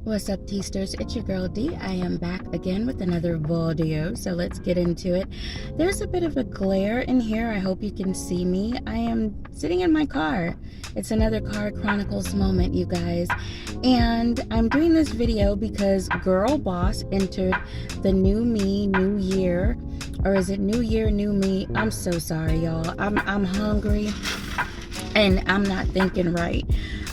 What's up, Teasters? It's your girl D. I am back again with another video, so let's get into it. There's a bit of a glare in here. I hope you can see me. I am sitting in my car. It's another Car Chronicles moment, you guys. And I'm doing this video because Girl Boss entered the New Me, New Year. Or is it New Year, New Me? I'm so sorry, y'all. I'm hungry and I'm not thinking right.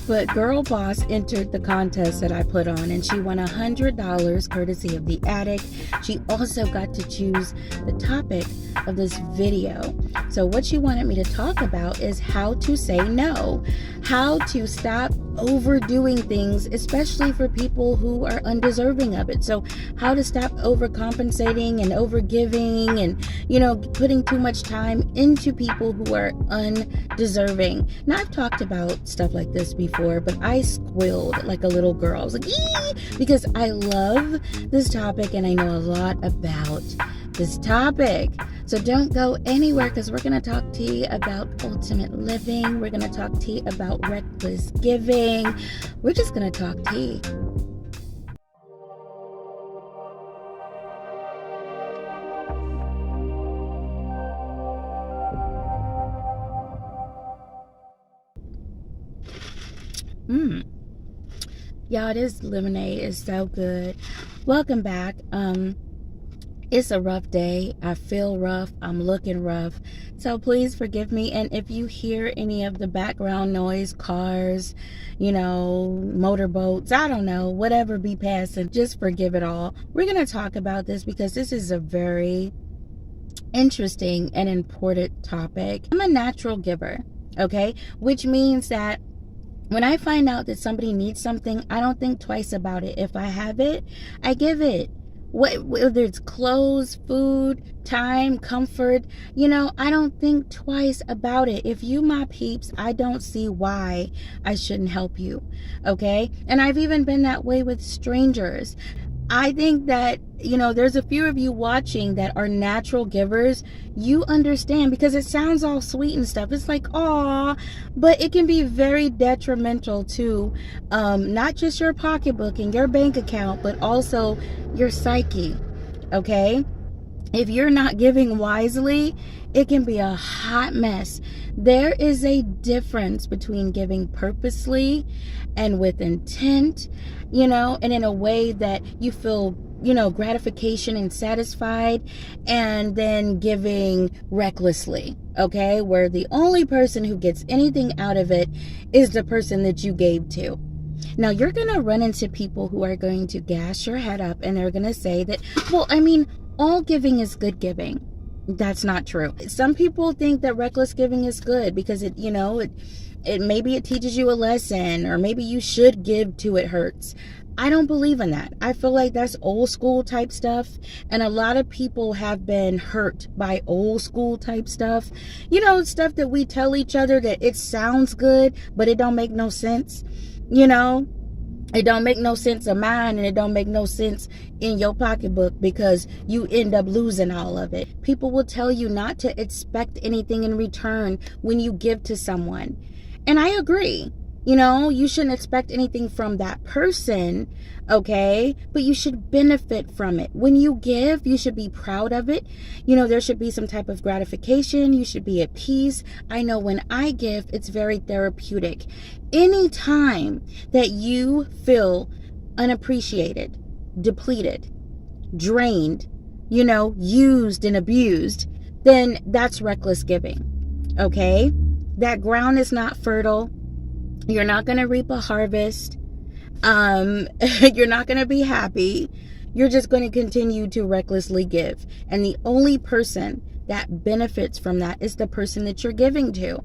But Girl Boss entered the contest that I put on, and she won $100 courtesy of The Attic. She also got to choose the topic of this video. So what she wanted me to talk about is how to say no, how to stop overdoing things, especially for people who are undeserving of it. So how to stop overcompensating and overgiving and, putting too much time into people who are undeserving. Now, I've talked about stuff like this before, but I squealed like a little girl. I was like, ee! Because I love this topic and I know a lot about this topic. So don't go anywhere, because we're going to talk to you about ultimate living. We're going to talk to you about reckless giving. We're just going to talk tea. Y'all, this lemonade is so good. Welcome back. It's a rough day. I feel rough. I'm looking rough. So please forgive me. And if you hear any of the background noise, cars, motorboats, I don't know, whatever be passing, just forgive it all. We're going to talk about this because this is a very interesting and important topic. I'm a natural giver, okay? Which means that when I find out that somebody needs something, I don't think twice about it. If I have it, I give it. Whether it's clothes, food, time, comfort, I don't think twice about it. If you my peeps, I don't see why I shouldn't help you, okay? And I've even been that way with strangers. I think that, there's a few of you watching that are natural givers. You understand, because it sounds all sweet and stuff. It's like, aw, but it can be very detrimental to not just your pocketbook and your bank account, but also your psyche, okay? If you're not giving wisely, it can be a hot mess. There is a difference between giving purposely and with intent, and in a way that you feel, gratification and satisfied, and then giving recklessly, okay? Where the only person who gets anything out of it is the person that you gave to. Now, you're going to run into people who are going to gas your head up, and they're going to say that, all giving is good giving. That's not true. Some people think that reckless giving is good because it maybe it teaches you a lesson, or maybe you should give till it hurts. I don't believe in that. I feel like that's old school type stuff. And a lot of people have been hurt by old school type stuff. Stuff that we tell each other that it sounds good, but it don't make no sense. It don't make no sense of mine, and it don't make no sense in your pocketbook, because you end up losing all of it. People will tell you not to expect anything in return when you give to someone. And I agree. You shouldn't expect anything from that person, okay? But you should benefit from it. When you give, you should be proud of it. There should be some type of gratification. You should be at peace. I know when I give, it's very therapeutic. Anytime that you feel unappreciated, depleted, drained, used and abused, then that's reckless giving, okay? That ground is not fertile. You're not going to reap a harvest. You're not going to be happy. You're just going to continue to recklessly give. And the only person that benefits from that is the person that you're giving to.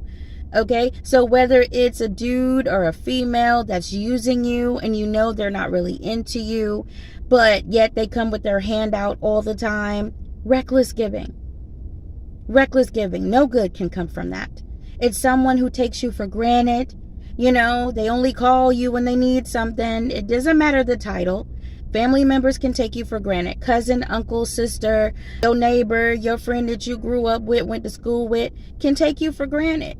Okay? So whether it's a dude or a female that's using you, and they're not really into you, but yet they come with their hand out all the time, reckless giving. Reckless giving. No good can come from that. It's someone who takes you for granted. They only call you when they need something. It doesn't matter the title. Family members can take you for granted. Cousin, uncle, sister, your neighbor, your friend that you grew up with, went to school with, can take you for granted.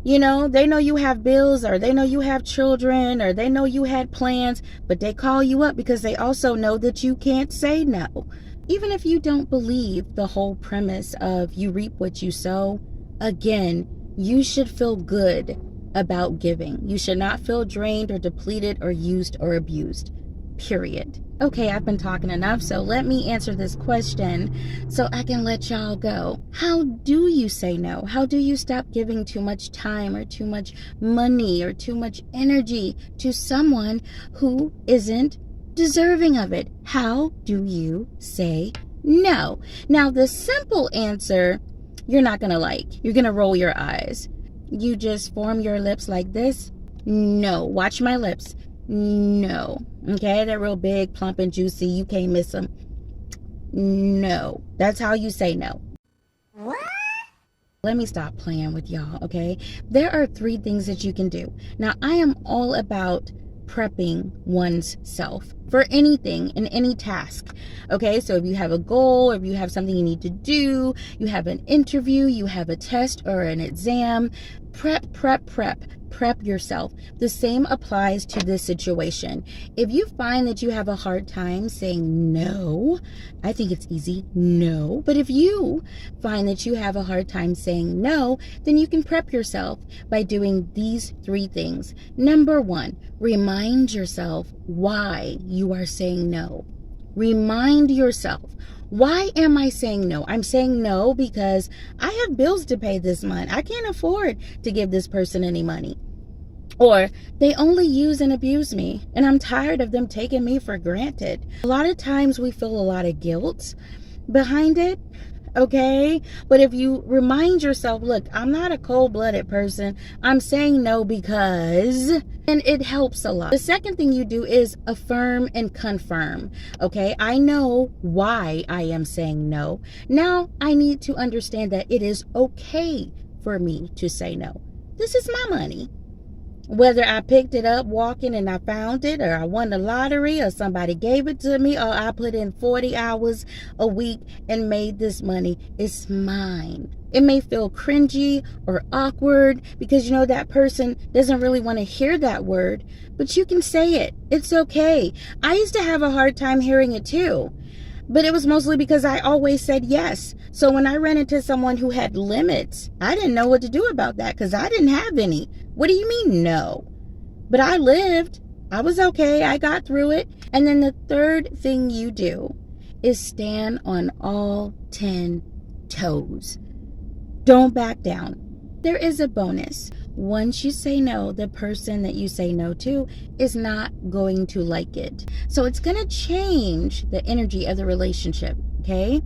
You know, they know you have bills, or they know you have children, or they know you had plans, but they call you up because they also know that you can't say no. Even if you don't believe the whole premise of you reap what you sow, again, you should feel good about giving. You should not feel drained or depleted or used or abused. Period. Okay, I've been talking enough, so let me answer this question so I can let y'all go. How do you say no? How do you stop giving too much time or too much money or too much energy to someone who isn't deserving of it? How do you say no? Now, the simple answer, you're not gonna like. You're gonna roll your eyes. You just form your lips like this. No. Watch my lips. No. Okay, they're real big, plump, and juicy. You can't miss them. No. That's how you say no. What? Let me stop playing with y'all, okay? There are 3 things that you can do. Now, I am all about prepping one's self for anything and any task. Okay, so if you have a goal, if you have something you need to do, you have an interview, you have a test or an exam, prep yourself. The same applies to this situation. If you find that you have a hard time saying no, I think it's easy, no. But if you find that you have a hard time saying no, then you can prep yourself by doing these 3 things. Number 1, remind yourself why you are saying no. Remind yourself, why am I saying no? I'm saying no because I have bills to pay this month. I can't afford to give this person any money. Or they only use and abuse me, and I'm tired of them taking me for granted. A lot of times we feel a lot of guilt behind it, okay? But if you remind yourself, look, I'm not a cold-blooded person. I'm saying no because, and it helps a lot. The second thing you do is affirm and confirm, okay? I know why I am saying no. Now I need to understand that it is okay for me to say no. This is my money. Whether I picked it up walking and I found it, or I won the lottery, or somebody gave it to me, or I put in 40 hours a week and made this money, it's mine. It may feel cringy or awkward because, you know, that person doesn't really want to hear that word, but you can say it. It's okay. I used to have a hard time hearing it too. But it was mostly because I always said yes. So when I ran into someone who had limits, I didn't know what to do about that because I didn't have any. What do you mean no? But I lived. I was okay. I got through it. And then the third thing you do is stand on all 10 toes. Don't back down. There is a bonus. Once you say no, the person that you say no to is not going to like it. So it's going to change the energy of the relationship, okay?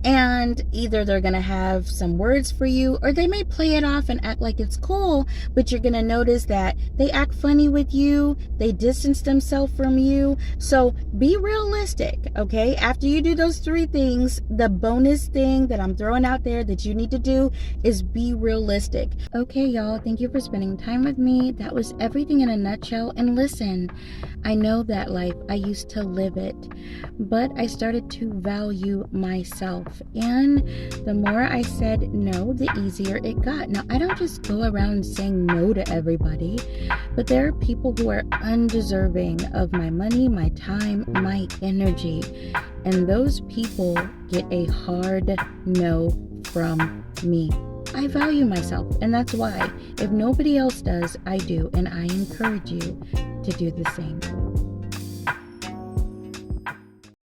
And either they're going to have some words for you, or they may play it off and act like it's cool, but you're going to notice that they act funny with you, they distance themselves from you. So be realistic, okay? After you do those 3 things, the bonus thing that I'm throwing out there that you need to do is be realistic. Okay, y'all, thank you for spending time with me. That was everything in a nutshell. And listen, I know that life, I used to live it, but I started to value myself. And the more I said no, the easier it got. Now, I don't just go around saying no to everybody, but there are people who are undeserving of my money, my time, my energy. And those people get a hard no from me. I value myself, and that's why. If nobody else does, I do, and I encourage you to do the same.